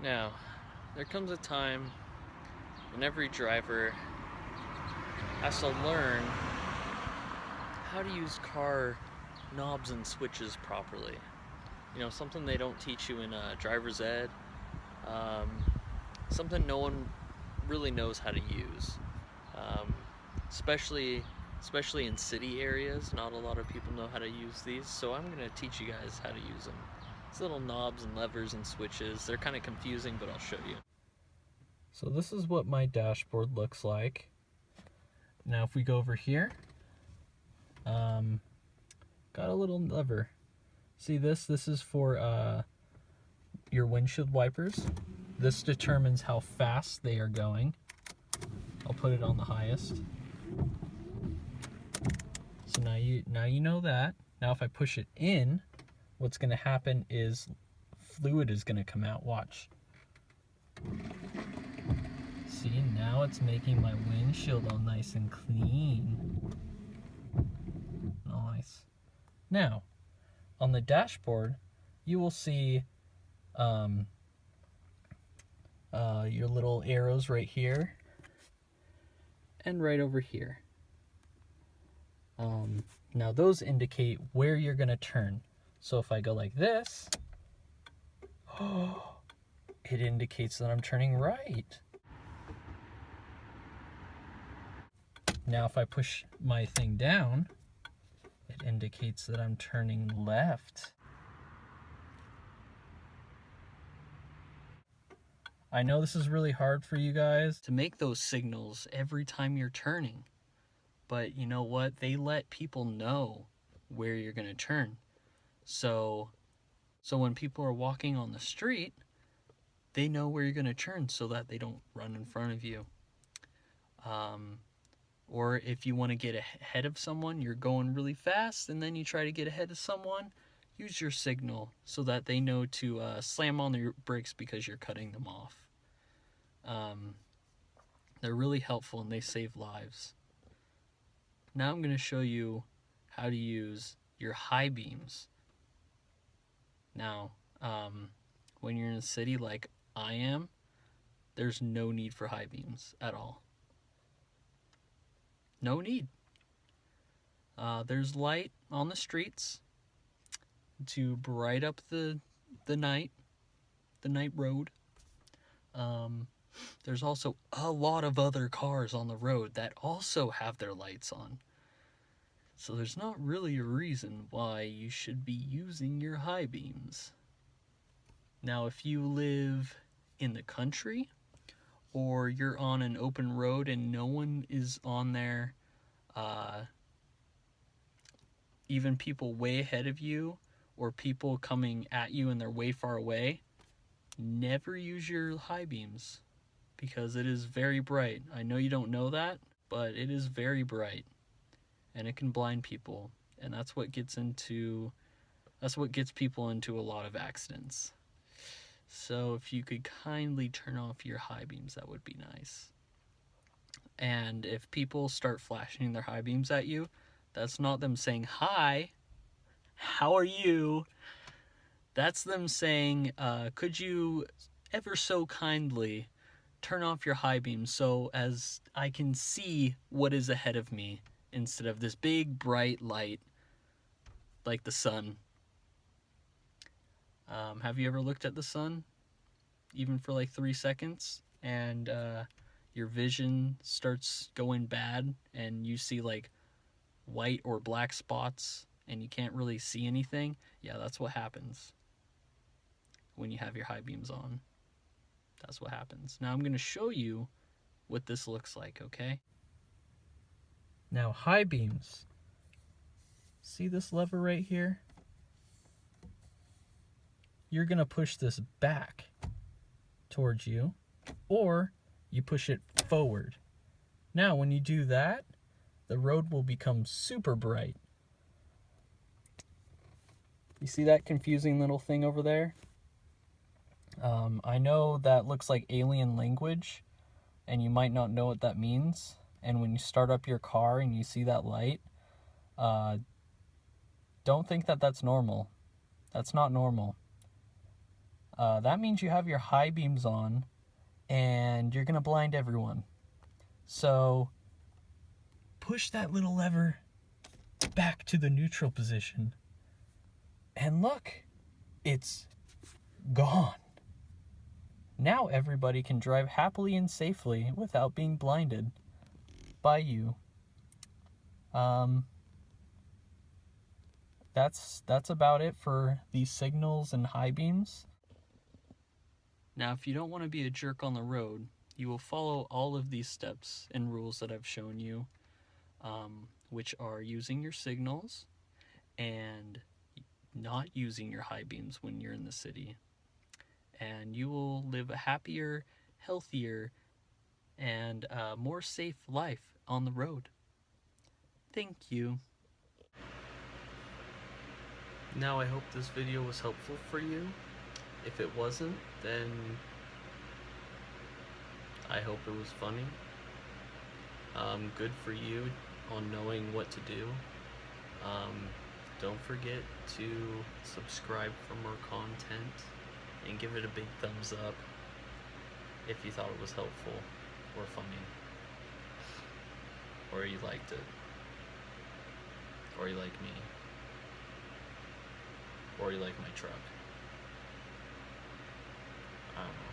Now, there comes a time when every driver has to learn how to use car knobs and switches properly. You know, something they don't teach you in driver's ed, something no one really knows how to use, especially in city areas. Not a lot of people know how to use these, so I'm going to teach you guys how to use them. These little knobs and levers and switches, they're kind of confusing, but I'll show you. So this is what my dashboard looks like. Now if we go over here, got a little lever. See this? This is for your windshield wipers. This determines how fast they are going. I'll put it on the highest. So now you know that. Now if I push it in, what's going to happen is fluid is going to come out. Watch. See, now it's making my windshield all nice and clean. Nice. Now, on the dashboard, you will see your little arrows right here and right over here. Now those indicate where you're going to turn. So if I go like this, it indicates that I'm turning right. Now if I push my thing down, it indicates that I'm turning left. I know this is really hard for you guys to make those signals every time you're turning, but you know what? They let people know where you're going to turn. So when people are walking on the street, they know where you're going to turn so that they don't run in front of you. Or if you want to get ahead of someone, you're going really fast and then you try to get ahead of someone, use your signal so that they know to slam on the brakes because you're cutting them off. They're really helpful and they save lives. Now I'm going to show you how to use your high beams. Now, when you're in a city like I am, there's no need for high beams at all. No need. There's light on the streets to bright up the night road. There's also a lot of other cars on the road that also have their lights on. So there's not really a reason why you should be using your high beams. Now, if you live in the country, or you're on an open road and no one is on there, even people way ahead of you, or people coming at you and they're way far away, never use your high beams because it is very bright. I know you don't know that, but it is very bright and it can blind people, and that's what gets people into a lot of accidents. So if you could kindly turn off your high beams, that would be nice. And if people start flashing their high beams at you, that's not them saying, "Hi, how are you?" That's them saying, could you ever so kindly turn off your high beam so as I can see what is ahead of me instead of this big bright light like the sun. Have you ever looked at the sun, even for like 3 seconds, and your vision starts going bad and you see like white or black spots and you can't really see anything? Yeah, that's what happens when you have your high beams on. That's what happens. Now I'm going to show you what this looks like, okay? Now high beams. See this lever right here? You're going to push this back towards you, or you push it forward. Now when you do that, the road will become super bright. You see that confusing little thing over there? I know that looks like alien language, and you might not know what that means. And when you start up your car and you see that light, don't think that that's normal. That's not normal. That means you have your high beams on and you're going to blind everyone. So push that little lever back to the neutral position and look, it's gone. Now everybody can drive happily and safely without being blinded by you. That's about it for these signals and high beams. Now, if you don't want to be a jerk on the road, you will follow all of these steps and rules that I've shown you, which are using your signals and not using your high beams when you're in the city. And you will live a happier, healthier, and more safe life on the road. Thank you. Now I hope this video was helpful for you. If it wasn't, then I hope it was funny. Good for you on knowing what to do. Don't forget to subscribe for more content and give it a big thumbs up if you thought it was helpful or funny, or you liked it, or you like me, or you like my truck. I don't know.